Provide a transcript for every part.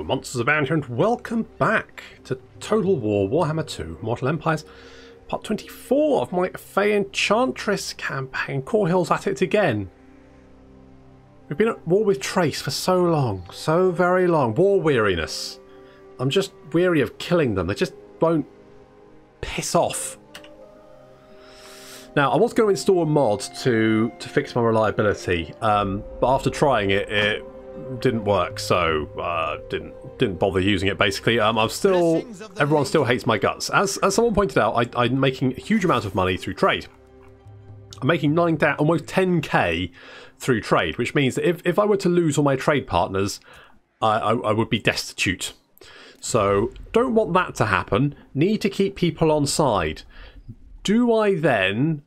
MonstersAbound here, and welcome back to Total War Warhammer 2 Mortal Empires, part 24 of my Fay Enchantress Campaign. Core Hill's at it again. We've been at war with Trace for so long, so very long. War weariness. I'm just weary of killing them. They just won't piss off. Now, I was going to install a mod to fix my reliability, but after trying it, it didn't work, so didn't bother using it. Basically, everyone still hates my guts. As someone pointed out, I'm making a huge amount of money through trade. I'm making almost 10k through trade, which means that if I were to lose all my trade partners, I would be destitute. So don't want that to happen. Need to keep people on side. Do I then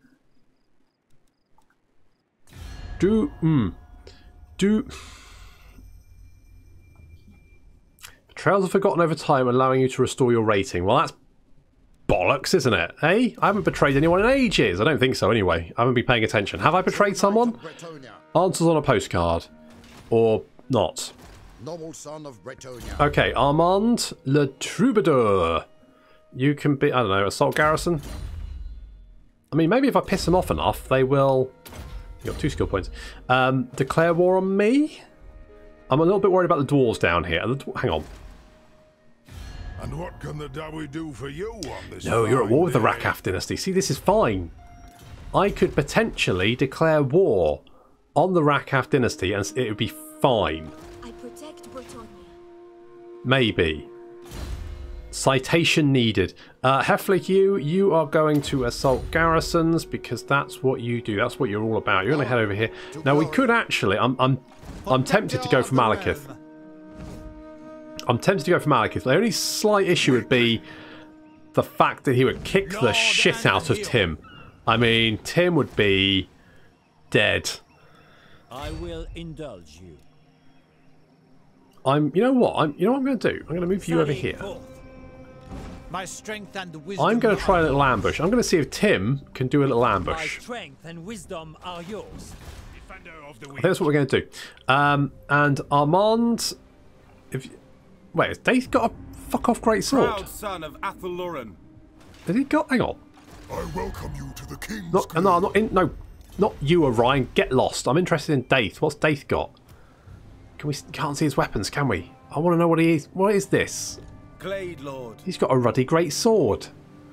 Trails are forgotten over time, allowing you to restore your rating. Well, that's bollocks, isn't it? Hey, I haven't betrayed anyone in ages. I don't think so anyway. I haven't been paying attention. Have I betrayed someone? Answers on a postcard. Or not. Noble son of Bretonia. Okay, Armand Le Troubadour. You can be, I don't know, assault garrison? I mean, maybe if I piss them off enough, they will... You got 2 skill points. Declare war on me? I'm a little bit worried about the dwarves down here. Hang on. And what can the Dawi do for you on this? No, you're at war with the Rakaf dynasty. See, this is fine. I could potentially declare war on the Rakaf dynasty and it would be fine. I protect Bretonia. Maybe. Citation needed. Heflik, you are going to assault garrisons because that's what you do. That's what you're all about. You're going to head over here. Now we could actually. I'm tempted to go for Malekith. I'm tempted to go for Malekith. The only slight issue would be the fact that he would kick the shit out of Tim. I mean, Tim would be dead. I will indulge you. You know what I'm going to do? I'm going to move you over here. My strength and wisdom. I'm going to try a little ambush. I'm going to see if Tim can do a little ambush. My strength and wisdom are yours. I think that's what we're going to do. And Armand, wait, has Daith got a fuck off great sword? Proud son of Athelloran. Has he got? Hang on. I welcome you to the king's Not you, Orion. Get lost. I'm interested in Daith. What's Daith got? Can't see his weapons, can we? I want to know what he is. What is this? Glade Lord. He's got a ruddy great sword.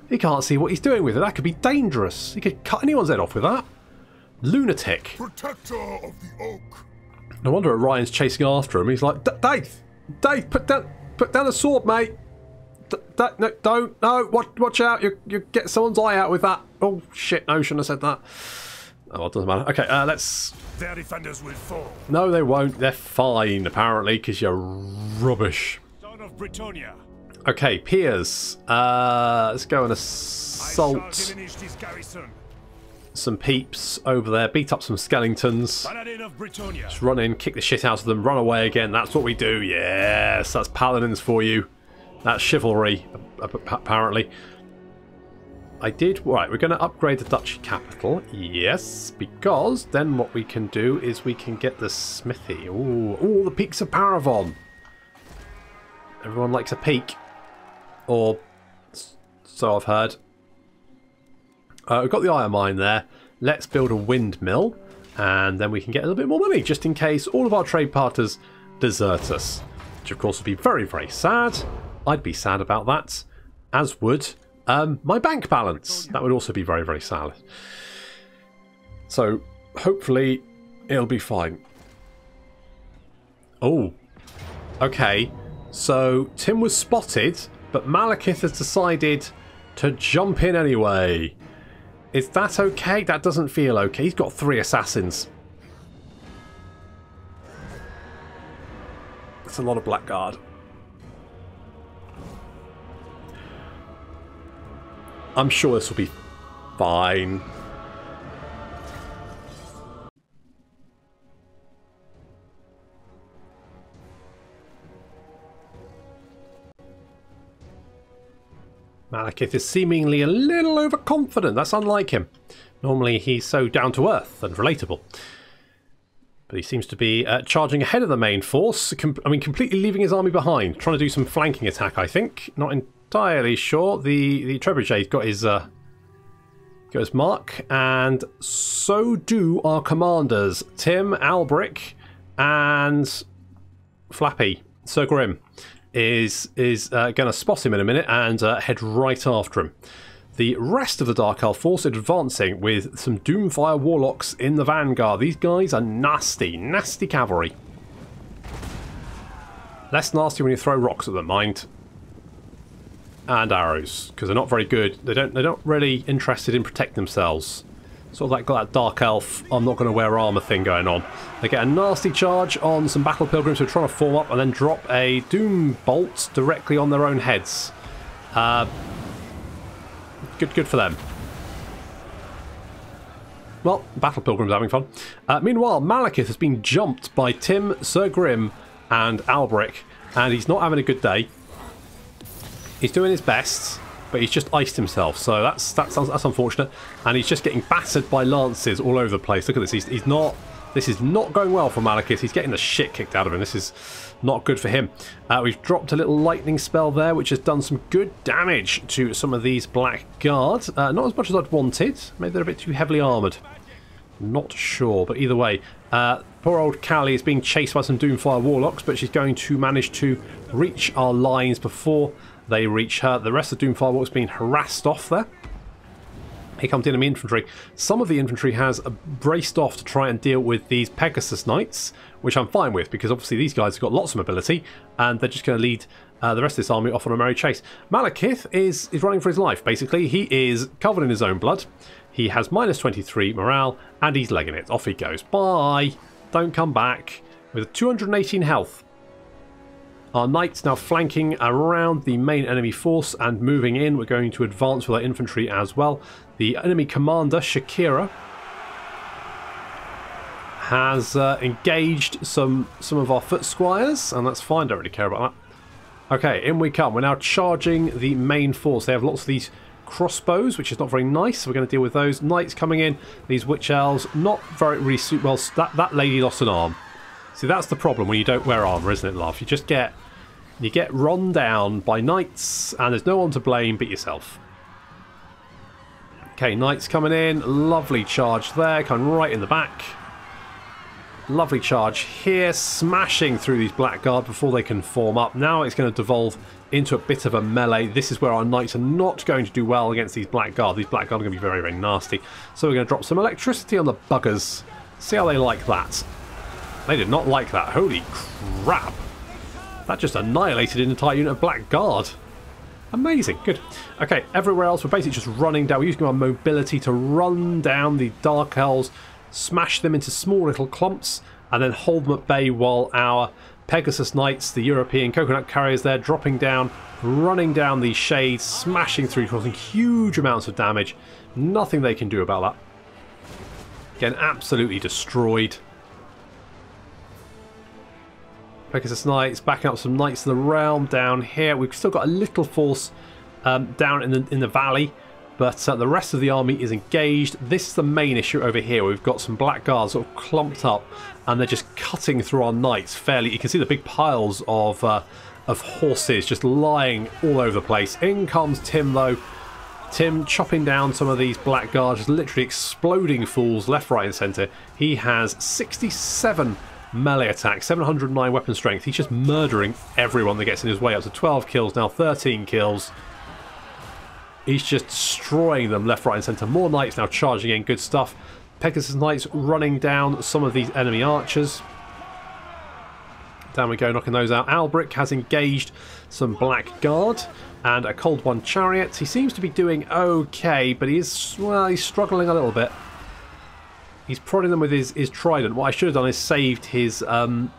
He can't see what he's doing with it. That could be dangerous. He could cut anyone's head off with that. Lunatic. Protector of the oak. No wonder Orion's chasing after him. He's like, Daith, put down the sword, mate. No, don't. No, watch out. You get someone's eye out with that. Oh shit! No, shouldn't have said that. Oh, it doesn't matter. Okay, let's. Their defenders will fall. No, they won't. They're fine, apparently, because you're rubbish. Son of Bretonia. Okay, Piers. Let's go and assault some peeps over there. Beat up some skeletons. Just run in, kick the shit out of them, run away again. That's what we do. Yes, that's paladins for you. That's chivalry, apparently. I did. Right, we're going to upgrade the Duchy capital. Yes, because then what we can do is we can get the smithy. Ooh, the peaks of Paravon. Everyone likes a peak. Or so I've heard. We've got the iron mine there. Let's build a windmill. And then we can get a little bit more money, just in case all of our trade partners desert us. Which, of course, would be very, very sad. I'd be sad about that. As would my bank balance. That would also be very, very sad. So, hopefully, it'll be fine. Oh. Okay. So, Tim was spotted, but Malekith has decided to jump in anyway. Is that okay? That doesn't feel okay. He's got 3 assassins. That's a lot of blackguard. I'm sure this will be fine. Malekith is seemingly a little overconfident. That's unlike him. Normally he's so down to earth and relatable. But he seems to be charging ahead of the main force. I mean, completely leaving his army behind. Trying to do some flanking attack, I think. Not entirely sure. The Trebuchet's got his mark. And so do our commanders. Tim, Alberic, and Flappy. Sir Grim is going to spot him in a minute and head right after him. The rest of the Dark Elf force advancing with some Doomfire Warlocks in the vanguard. These guys are nasty, nasty cavalry. Less nasty when you throw rocks at them, mind. And arrows, because they're not very good. They're not really interested in protecting themselves. Sort of that Dark Elf, I'm not going to wear armour thing going on. They get a nasty charge on some Battle Pilgrims who are trying to form up and then drop a Doom Bolt directly on their own heads. Good for them. Well, Battle Pilgrim's having fun. Meanwhile, Malekith has been jumped by Tim, Sir Grim, and Alberic, and he's not having a good day. He's doing his best, but he's just iced himself, so that's unfortunate. And he's just getting battered by lances all over the place. Look at this. This is not going well for Malekith. He's getting the shit kicked out of him. This is not good for him. We've dropped a little lightning spell there, which has done some good damage to some of these Black Guard. Not as much as I'd wanted. Maybe they're a bit too heavily armoured. Not sure, but either way. Poor old Callie is being chased by some Doomfire Warlocks, but she's going to manage to reach our lines before they reach her. The rest of the Doomfire Warlocks being harassed off there. Here comes the enemy infantry. Some of the infantry has braced off to try and deal with these Pegasus Knights, which I'm fine with, because obviously these guys have got lots of mobility, and they're just going to lead the rest of this army off on a merry chase. Malekith is running for his life, basically. He is covered in his own blood. He has minus 23 morale, and he's legging it. Off he goes. Bye! Don't come back. With 218 health. Our knights now flanking around the main enemy force and moving in. We're going to advance with our infantry as well. The enemy commander, Shakira, has engaged some of our foot squires, and that's fine, don't really care about that. Okay, in we come. We're now charging the main force. They have lots of these crossbows, which is not very nice, so we're going to deal with those. Knights coming in, these witch elves, not very really suit well. That lady lost an arm. See, that's the problem when you don't wear armour, isn't it, love? You get run down by knights, and there's no one to blame but yourself. Okay, knights coming in. Lovely charge there, coming right in the back. Lovely charge here, smashing through these Blackguard before they can form up. Now it's going to devolve into a bit of a melee. This is where our knights are not going to do well against these Blackguard. These Blackguard are going to be very, very nasty. So we're going to drop some electricity on the buggers. See how they like that. They did not like that. Holy crap. That just annihilated an entire unit of Blackguard. Amazing. Good. Okay, everywhere else we're basically just running down. We're using our mobility to run down the Dark Elves, smash them into small little clumps, and then hold them at bay while our Pegasus Knights, the European coconut carriers there, dropping down, running down these shades, smashing through, causing huge amounts of damage. Nothing they can do about that. Again, absolutely destroyed. Pegasus Knights, backing up some Knights of the Realm down here. We've still got a little force down in the valley, but the rest of the army is engaged. This is the main issue over here. We've got some Blackguards sort of clumped up, and they're just cutting through our Knights fairly. You can see the big piles of horses just lying all over the place. In comes Tim, though. Tim chopping down some of these Blackguards, just literally exploding fools left, right, and centre. He has 67 melee attack, 709 weapon strength. He's just murdering everyone that gets in his way. Up to 12 kills now, 13 kills. He's just destroying them left, right, and centre. More knights now charging in. Good stuff. Pegasus Knights running down some of these enemy archers. Down we go, knocking those out. Alberic has engaged some Blackguard and a Cold One Chariot. He seems to be doing okay, but he's struggling a little bit. He's prodding them with his trident. What I should have done is saved his wind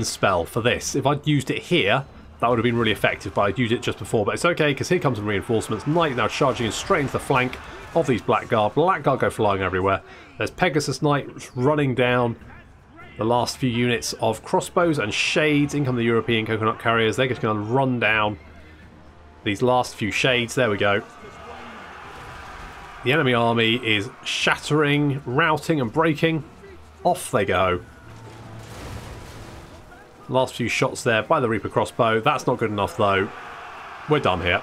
spell for this. If I'd used it here, that would have been really effective, but I'd used it just before. But it's okay, because here comes some reinforcements. Knight now charging in straight into the flank of these Blackguard. Blackguard go flying everywhere. There's Pegasus Knight running down the last few units of crossbows and shades. In come the European coconut carriers. They're just going to run down these last few shades. There we go. The enemy army is shattering, routing and breaking. Off they go. Last few shots there by the Reaper crossbow. That's not good enough though. We're done here.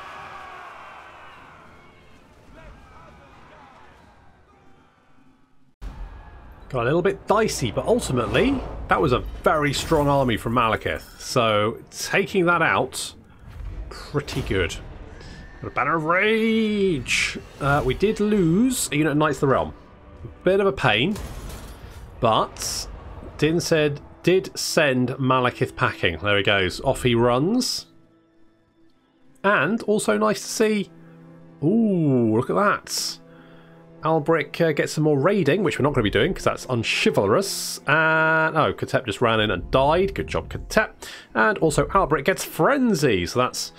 Got a little bit dicey, but ultimately that was a very strong army from Malekith. So taking that out, pretty good. Got a Banner of Rage. We did lose a unit of Knights of the Realm. Bit of a pain, but did send Malekith packing. There he goes. Off he runs. And also nice to see. Ooh, look at that. Alberic gets some more raiding, which we're not going to be doing because that's unchivalrous. And oh, Katep just ran in and died. Good job, Katep. And also Alberic gets frenzy, so that's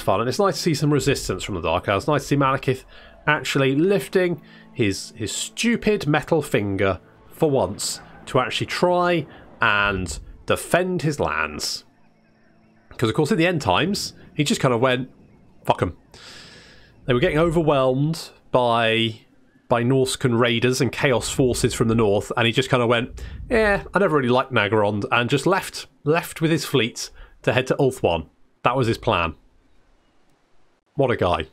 fun. And it's nice to see some resistance from the Dark Elves. Nice to see Malekith actually lifting his stupid metal finger for once to actually try and defend his lands. Because of course in the end times he just kind of went, fuck them. They were getting overwhelmed by Norscan raiders and chaos forces from the north, and he just kind of went, yeah, I never really liked Nagarond, and just left with his fleet to head to Ulthuan. That was his plan. What a guy.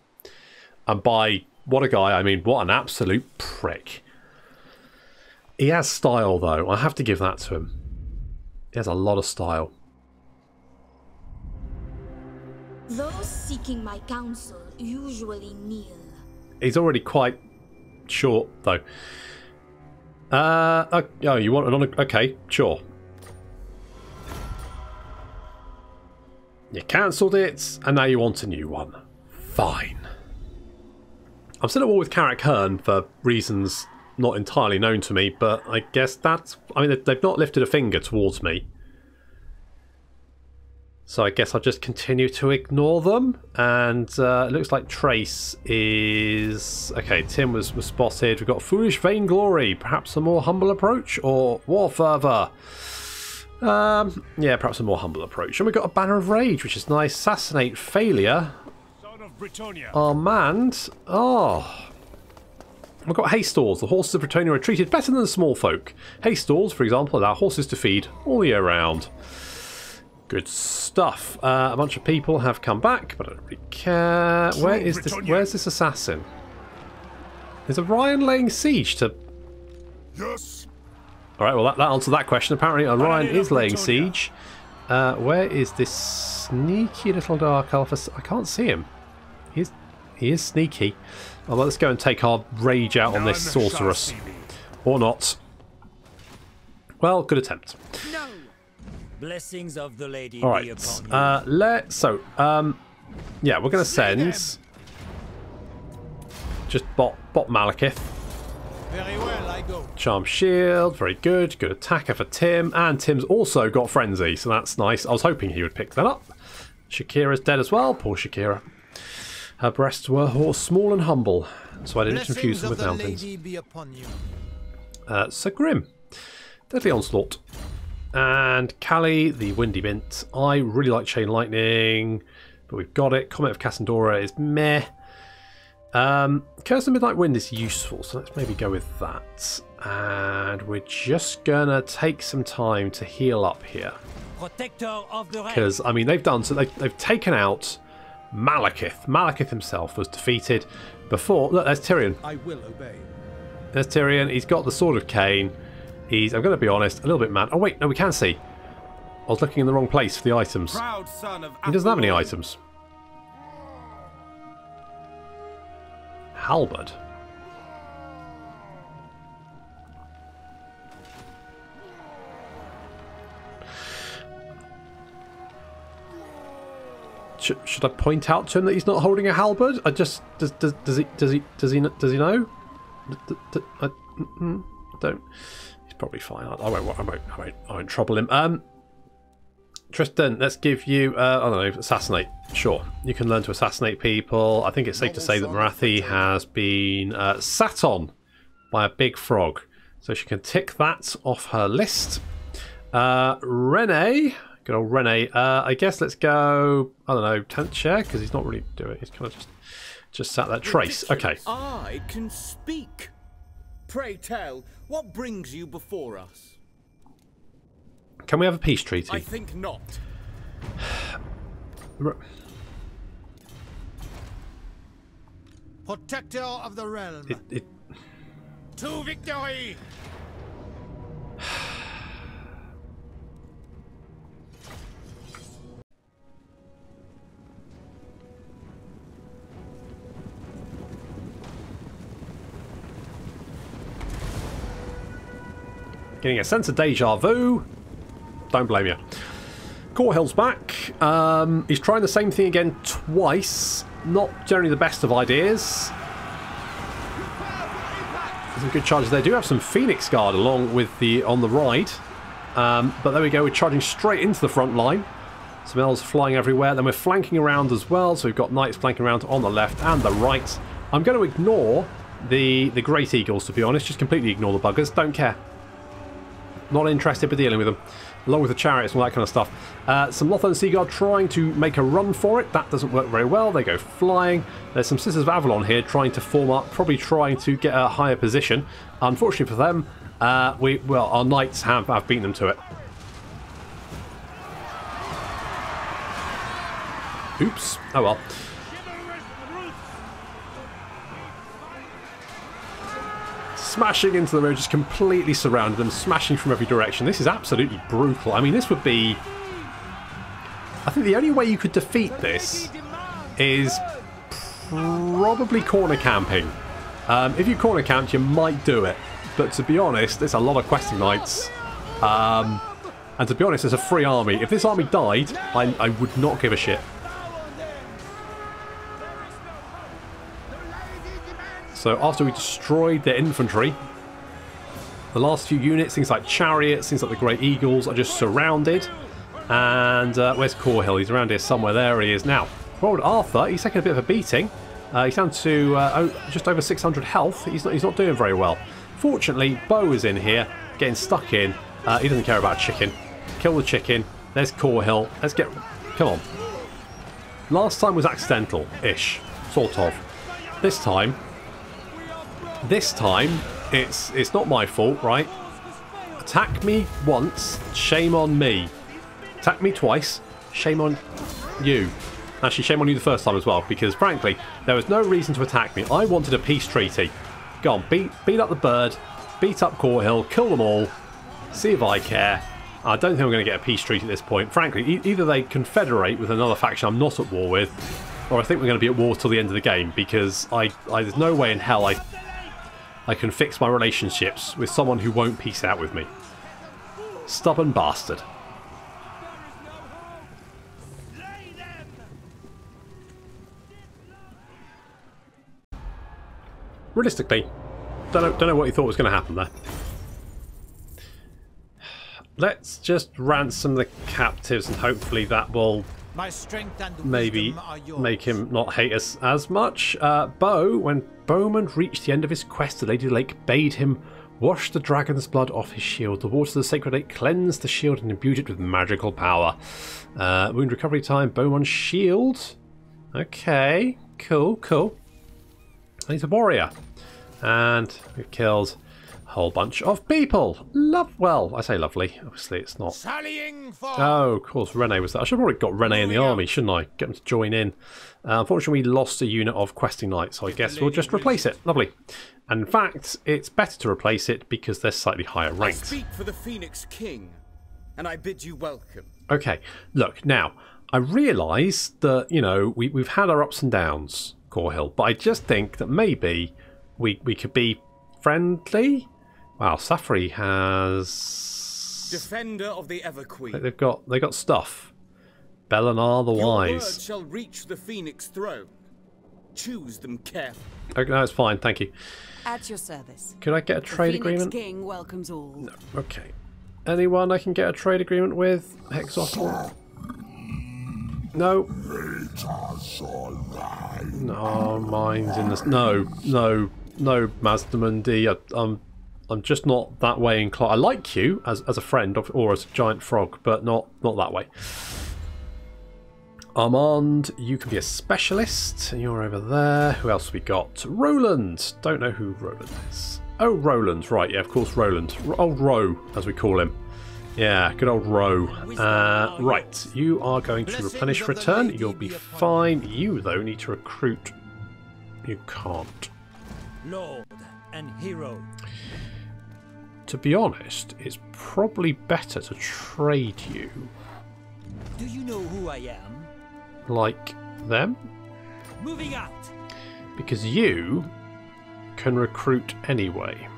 And by what a guy, I mean what an absolute prick. He has style though, I have to give that to him. He has a lot of style. Those seeking my counsel usually kneel. He's already quite short though. Oh, you want an okay, sure. You cancelled it, and now you want a new one. Fine. I'm still at war with Carrick Hearn for reasons not entirely known to me, but I guess that's... I mean, they've not lifted a finger towards me. So I guess I'll just continue to ignore them. And it looks like Trace is... Okay, Tim was spotted. We've got Foolish Vainglory. Perhaps a more humble approach? Or War Fervor? Yeah, perhaps a more humble approach. And we've got a Banner of Rage, which is nice. Assassinate Failure. Armand. Oh. We've got Haystores. The horses of Britonia are treated better than the small folk. Haystores, for example, allow horses to feed all the year round. Good stuff. A bunch of people have come back, but I don't really care. Where is this? Where's this assassin? Is Orion laying siege to... Yes. Alright, well that answered that question. Apparently Orion is laying siege. Where is this sneaky little Dark Elf? I can't see him. He is sneaky. Oh, well, let's go and take our rage out on this sorceress. Or not. Well, good attempt. No. Blessings of the lady all right. be upon you. Yeah, we're going to send just bot Malekith. Very well, I go. Charm Shield, very good. Good attacker for Tim, and Tim's also got Frenzy, so that's nice. I was hoping he would pick that up. Shakira's dead as well. Poor Shakira. Her breasts were small and humble, so I didn't confuse them with mountains. Sir Grim, Deadly Onslaught, and Callie, the Windy Mint. I really like Chain Lightning, but we've got it. Comet of Cassandora is meh. Curse of Midnight Wind is useful, so let's maybe go with that. And we're just gonna take some time to heal up here, because I mean they've done so. They've taken out Malekith. Malekith himself was defeated before. Look, there's Tyrion. I will obey. There's Tyrion. He's got the Sword of Cain. He's, I'm going to be honest, a little bit mad. Oh wait, no, we can see. I was looking in the wrong place for the items. Proud son of He doesn't have any items. Halberd. Should I point out to him that he's not holding a halberd? I just does he know? I don't. He's probably fine. I won't trouble him. Tristan, let's give you I don't know, assassinate. Sure, you can learn to assassinate people. I think it's safe to say that Marathi has been sat on by a big frog, so she can tick that off her list. Rene. Good old Rene. I guess let's go, I don't know, 10th chair, because he's not really doing it. He's kind of just sat there. Trace. Okay. I can speak. Pray tell, what brings you before us? Can we have a peace treaty? I think not. Protector of the realm. To victory! Getting a sense of deja vu. Don't blame you. Corhill's back. He's trying the same thing again twice. Not generally the best of ideas. Some good charges there. Do have some Phoenix Guard along with the on the ride. But there we go. We're charging straight into the front line. Some elves flying everywhere. Then we're flanking around as well. So we've got knights flanking around on the left and the right. I'm going to ignore the Great Eagles, to be honest. Just completely ignore the buggers. Don't care. Not interested in dealing with them. Along with the chariots and all that kind of stuff. Some Lothern Sea Guard trying to make a run for it. That doesn't work very well. They go flying. There's some Sisters of Avalon here trying to form up, probably trying to get a higher position. Unfortunately for them, our knights have beaten them to it. Oops. Oh well. Smashing into the road, just completely surrounded them, smashing from every direction. This is absolutely brutal. I mean, this would be... I think the only way you could defeat this is probably corner camping. If you corner camped, you might do it. But to be honest, there's a lot of questing knights. And to be honest, there's a free army. If this army died, I would not give a shit. So after we destroyed their infantry, the last few units, things like chariots, things like the Great Eagles, are just surrounded. And where's Corhill? He's around here somewhere. There he is. Now, Lord Arthur, he's taking a bit of a beating. He's down to just over 600 health. He's not doing very well. Fortunately, Bo is in here, getting stuck in. He doesn't care about chicken. Kill the chicken. There's Corhill. Let's get... Come on. Last time was accidental-ish. Sort of. This time, it's not my fault, right? Attack me once, shame on me. Attack me twice, shame on you. Actually, shame on you the first time as well, because frankly, there was no reason to attack me. I wanted a peace treaty. Go on, beat up the bird, beat up Corhill, kill them all, see if I care. I don't think I'm going to get a peace treaty at this point. Frankly, either they confederate with another faction I'm not at war with, or I think we're going to be at war till the end of the game, because there's no way in hell I can fix my relationships with someone who won't peace out with me. Stubborn bastard. Realistically, don't know what you thought was going to happen there. Let's just ransom the captives and hopefully that will maybe make him not hate us as much. Bo, when Bowman reached the end of his quest, the Lady of the Lake bade him wash the dragon's blood off his shield. The waters of the sacred lake cleansed the shield and imbued it with magical power. Wound recovery time, Bowman's shield. Okay, cool. And he's a warrior. And we've killed a whole bunch of people. Well, I say lovely. Obviously, it's not. Oh, of course, Rene was there. I should have probably got Rene in the army, shouldn't I? Get him to join in. Unfortunately, we lost a unit of questing knights, so I guess we'll just replace it. Lovely. And in fact, it's better to replace it because they're slightly higher ranked. I speak for the Phoenix King, and I bid you welcome. Okay, look, now, I realise that, you know, we've had our ups and downs, Corhill, but I just think that maybe we could be friendly. Wow, Safri has... Defender of the Everqueen. They got stuff. Belenar the Wise. Your word shall reach the Phoenix throne. Choose them carefully. Okay, no, it's fine, thank you. At your service. Could I get a trade agreement? The Phoenix King welcomes all. No. Okay. Anyone I can get a trade agreement with? Hexophil? No. No, mine's in this. No, Mazdamundi. I'm just not that way inclined. I like you as a friend or as a giant frog, but not that way. Armand, you can be a specialist. You're over there. Who else we got? Roland. Don't know who Roland is. Oh, Roland. Right, yeah, of course, Roland. Old Ro, as we call him. Yeah, good old Ro. Right, you are going to replenish return. You'll be fine. You, though, need to recruit. You can't. Lord and hero. To be honest, it's probably better to trade you. Do you know who I am? Like them? Moving out. Because you can recruit anyway.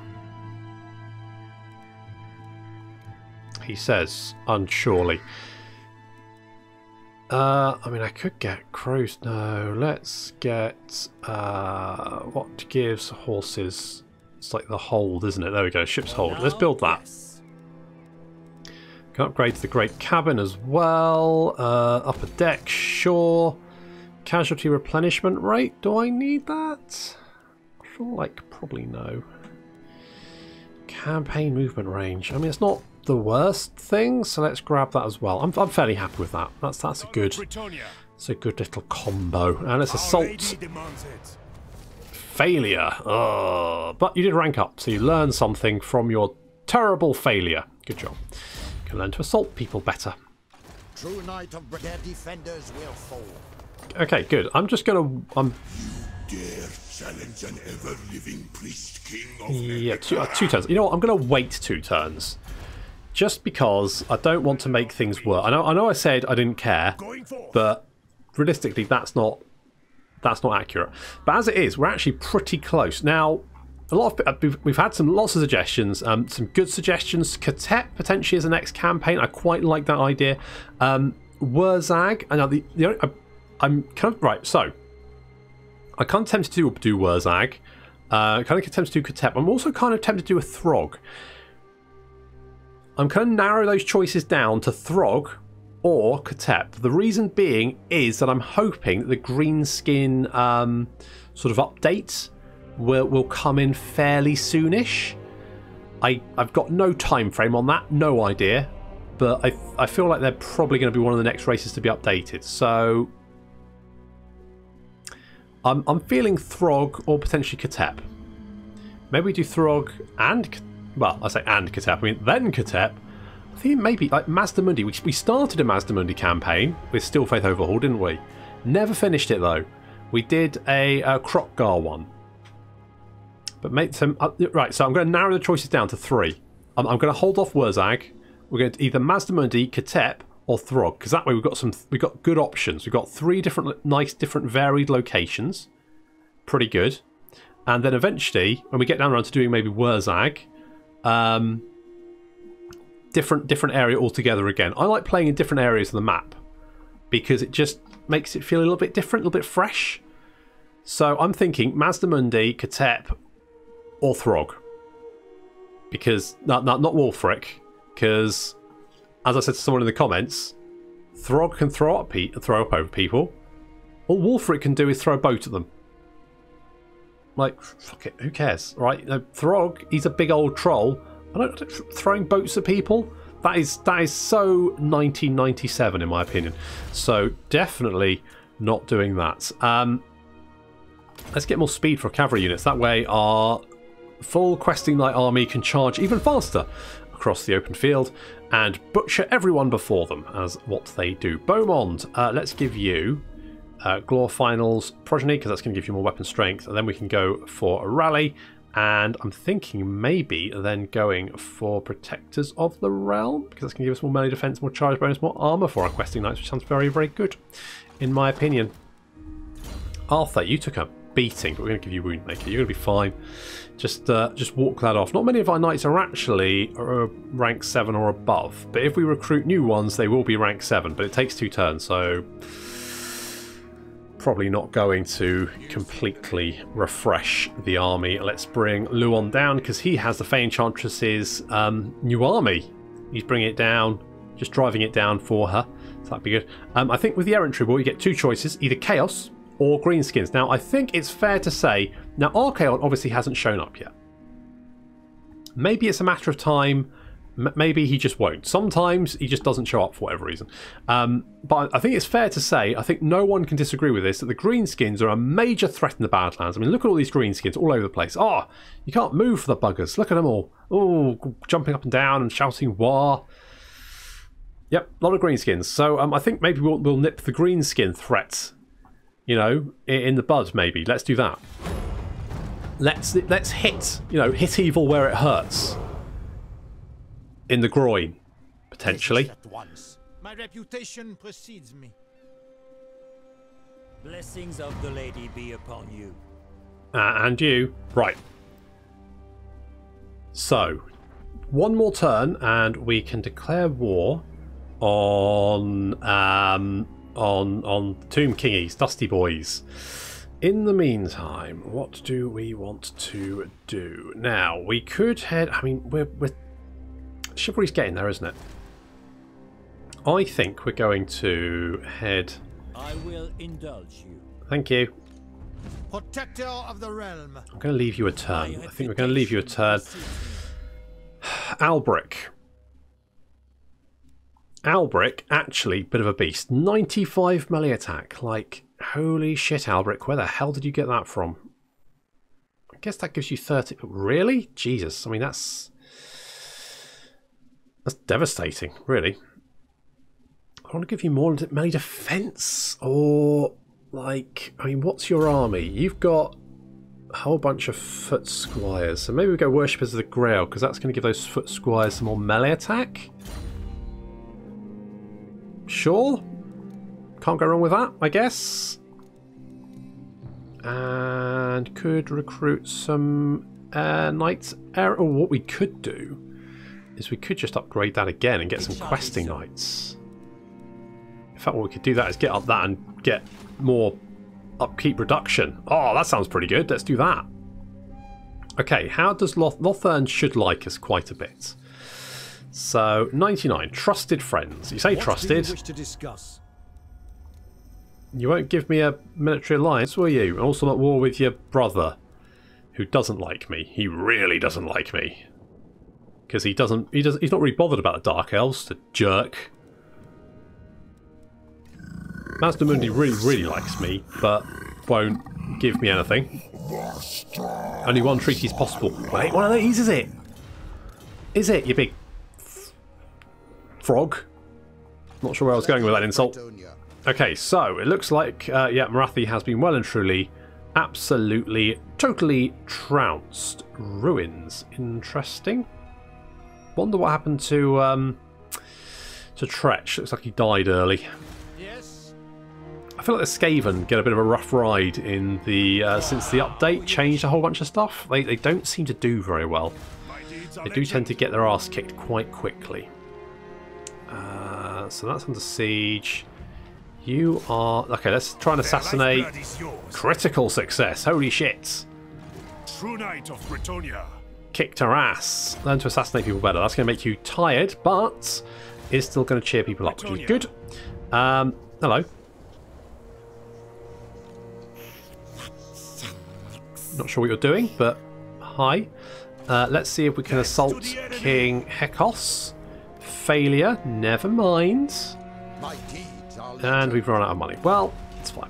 He says, unsurely. I mean, I could get crows. No, let's get what gives horses. It's like the hold, isn't it? There we go, ship's hold. Let's build that. Yes. Can upgrade to the great cabin as well. Upper deck, sure. Casualty replenishment rate. Do I need that? I feel like probably no. Campaign movement range. I mean, it's not the worst thing, so let's grab that as well. I'm fairly happy with that. That's a good. It's a good little combo. And let's assault. Failure. But you did rank up, so you learn something from your terrible failure. Good job. You can learn to assault people better. True knight of their defenders will fall. Okay, good. I'm just gonna. You dare challenge an ever-living priest king of Yeah, two turns. You know what? I'm gonna wait 2 turns, just because I don't want to make things work. I know. I said I didn't care, but realistically, that's not accurate. But as it is, we're actually pretty close now. A lot of we've had lots of suggestions, some good suggestions. Katep potentially as the next campaign. I quite like that idea. Wurzag, and I'm kind of right. So I kind of tempted to do Wurzag. Kind of tempted to do Katep. I'm also kind of tempted to do a Throg. I'm kind of narrow those choices down to Throg or Katep. The reason being is that I'm hoping that the Greenskin sort of updates will come in fairly soonish. I've got no time frame on that, no idea, but I feel like they're probably going to be one of the next races to be updated. So I'm feeling Throg or potentially Katep. Maybe we do Throg and, well, I say and Katep, I mean then Katep. I think maybe like Mazdamundi. We started a Mazdamundi campaign with Still Faith Overhaul, didn't we? Never finished it though. We did a Krokgar one. But make some right. So I'm going to narrow the choices down to 3. I'm going to hold off Wurzag. We're going to either Mazdamundi, Katep, or Throg, because that way we've got good options. We've got 3 nice, different, varied locations. Pretty good. And then eventually, when we get down around to doing maybe Wurzag, different area altogether again. I like playing in different areas of the map because it just makes it feel a little bit different, a little bit fresh. So I'm thinking Mazdamundi, Katep, or Throg, because not Wulfric, because as I said to someone in the comments, Throg can throw up over people. All Wulfric can do is throw a boat at them. Like, fuck it, who cares, right? You know, Throg, he's a big old troll. Throwing boats at people, that is so 1997 in my opinion. So definitely not doing that. Let's get more speed for cavalry units. That way our full questing knight army can charge even faster across the open field and butcher everyone before them, as what they do. Beaumont, let's give you Glor Finals Progeny, because that's going to give you more weapon strength, and then we can go for a rally. And I'm thinking maybe then going for Protectors of the Realm, because that's going to give us more melee defense, more charge bonus, more armor for our questing knights, which sounds very, very good, in my opinion. Arthur, you took a beating, but we're going to give you Woundmaker. You're going to be fine. Just walk that off. Not many of our knights are actually rank 7 or above, but if we recruit new ones, they will be rank 7. But it takes 2 turns, so probably not going to completely refresh the army. Let's bring Luon down because he has the Fay Enchantress's new army. He's bringing it down, just driving it down for her. So that'd be good. I think with the Errant Troubadour, you get 2 choices, either Chaos or Greenskins. Now, I think it's fair to say, now Archaon obviously hasn't shown up yet. Maybe it's a matter of time Maybe he just won't. Sometimes he just doesn't show up for whatever reason. But I think it's fair to say, I think no one can disagree with this, that the greenskins are a major threat in the Badlands. I mean, look at all these greenskins all over the place. Oh, you can't move for the buggers. Look at them all. Oh, jumping up and down and shouting war. Yep, a lot of greenskins. So I think maybe we'll nip the greenskin threat, you know, in the bud. Maybe let's do that. Let's hit, you know, hit evil where it hurts. In the groin, potentially. At once. My reputation precedes me. Blessings of the lady be upon you. And you. Right. So, one more turn and we can declare war on Tomb Kingies, Dusty Boys. In the meantime, what do we want to do? Now, we could head... I mean, we're Chivalry's getting there, isn't it? I think we're going to head... I will indulge you. Thank you. Protector of the realm. I'm going to leave you a turn. I think we're going to leave you a turn. Alberic. Alberic, actually, bit of a beast. 95 melee attack. Like, holy shit, Alberic. Where the hell did you get that from? I guess that gives you 30... Really? Jesus. I mean, that's devastating, really. I want to give you more melee defense. Or, like... I mean, what's your army? You've got a whole bunch of foot squires. So maybe we go Worshippers of the Grail, because that's going to give those foot squires some more melee attack. Sure. Can't go wrong with that, I guess. And could recruit some Knights. Or what we could do is we could just upgrade that again and get some questing Knights. In fact, what we could do that is get up that and get more upkeep reduction. Oh, that sounds pretty good. Let's do that. Okay, how does Lothern should like us quite a bit. So, 99. Trusted friends. You say trusted. What do you wish to discuss? You won't give me a military alliance, will you? Also at war with your brother, who doesn't like me. He really doesn't like me. Because he's not really bothered about the Dark Elves, the jerk. Mazdamundi really likes me, but won't give me anything. Only one treaty's possible. Wait, one of these, is it? Is it, you big frog? Not sure where I was going with that insult. Okay, so it looks like, yeah, Marathi has been well and truly, absolutely, totally trounced. Ruins. Interesting. Wonder what happened to Tretch. Looks like he died early. Yes. I feel like the Skaven get a bit of a rough ride in the since the update changed a whole bunch of stuff. They don't seem to do very well. They do tend to get their ass kicked quite quickly. So that's under siege. You are... Okay, let's try and assassinate. Critical success. Holy shit. True Knight of Britonia. Kicked her ass. Learn to assassinate people better. That's going to make you tired, but is still going to cheer people up, which is good. Hello. Not sure what you're doing, but hi. Let's see if we can assault King Hekos. Failure. Never mind. And we've run out of money. Well, it's fine.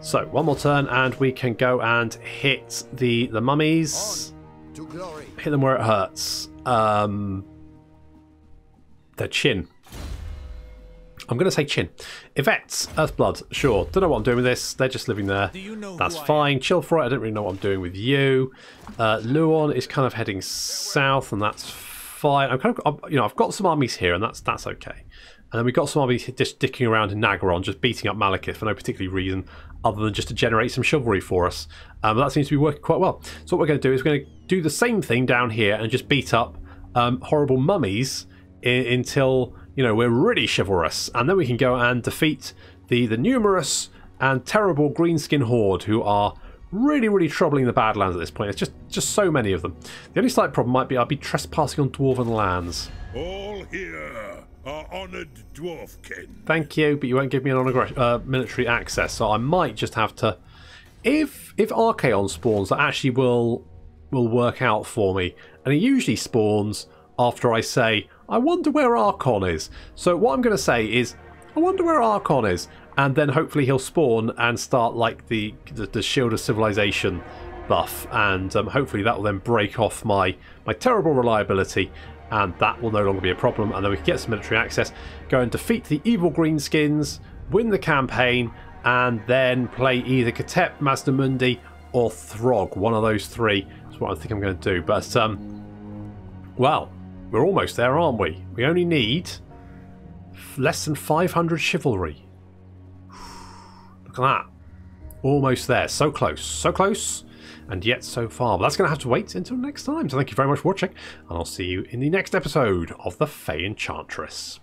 So, one more turn and we can go and hit the mummies. Hit them where it hurts. Their chin. I'm going to say chin. Yvette's Earthblood. Sure. Don't know what I'm doing with this. They're just living there. That's fine. Chill for it. I don't really know what I'm doing with you. Luon is kind of heading south, and that's fine. I'm kind of, you know, I've got some armies here, and that's okay. And then we've got some armies just dicking around in Nagaron, just beating up Malekith for no particular reason other than just to generate some chivalry for us. But that seems to be working quite well. So what we're going to do is we're going to do the same thing down here and just beat up horrible mummies until, you know, we're really chivalrous. And then we can go and defeat the numerous and terrible greenskin horde who are really troubling the Badlands at this point. It's just so many of them. The only slight problem might be I'll be trespassing on dwarven lands. All here are honoured dwarfkin. Thank you, but you won't give me an military access, so I might just have to... If Archaon spawns, that actually will work out for me. And it usually spawns after I say, I wonder where Archon is. So what I'm going to say is, I wonder where Archon is. And then hopefully he'll spawn and start like the Shield of Civilization buff. And hopefully that will then break off my terrible reliability. And that will no longer be a problem. And then we can get some military access, go and defeat the evil greenskins, win the campaign, and then play either Katep, Mazdamundi, or Throg. One of those three is what I think I'm going to do. But, well, we're almost there, aren't we? We only need less than 500 chivalry. Look at that. Almost there. So close, and yet so far. But that's going to have to wait until next time. So thank you very much for watching, and I'll see you in the next episode of the Fay Enchantress.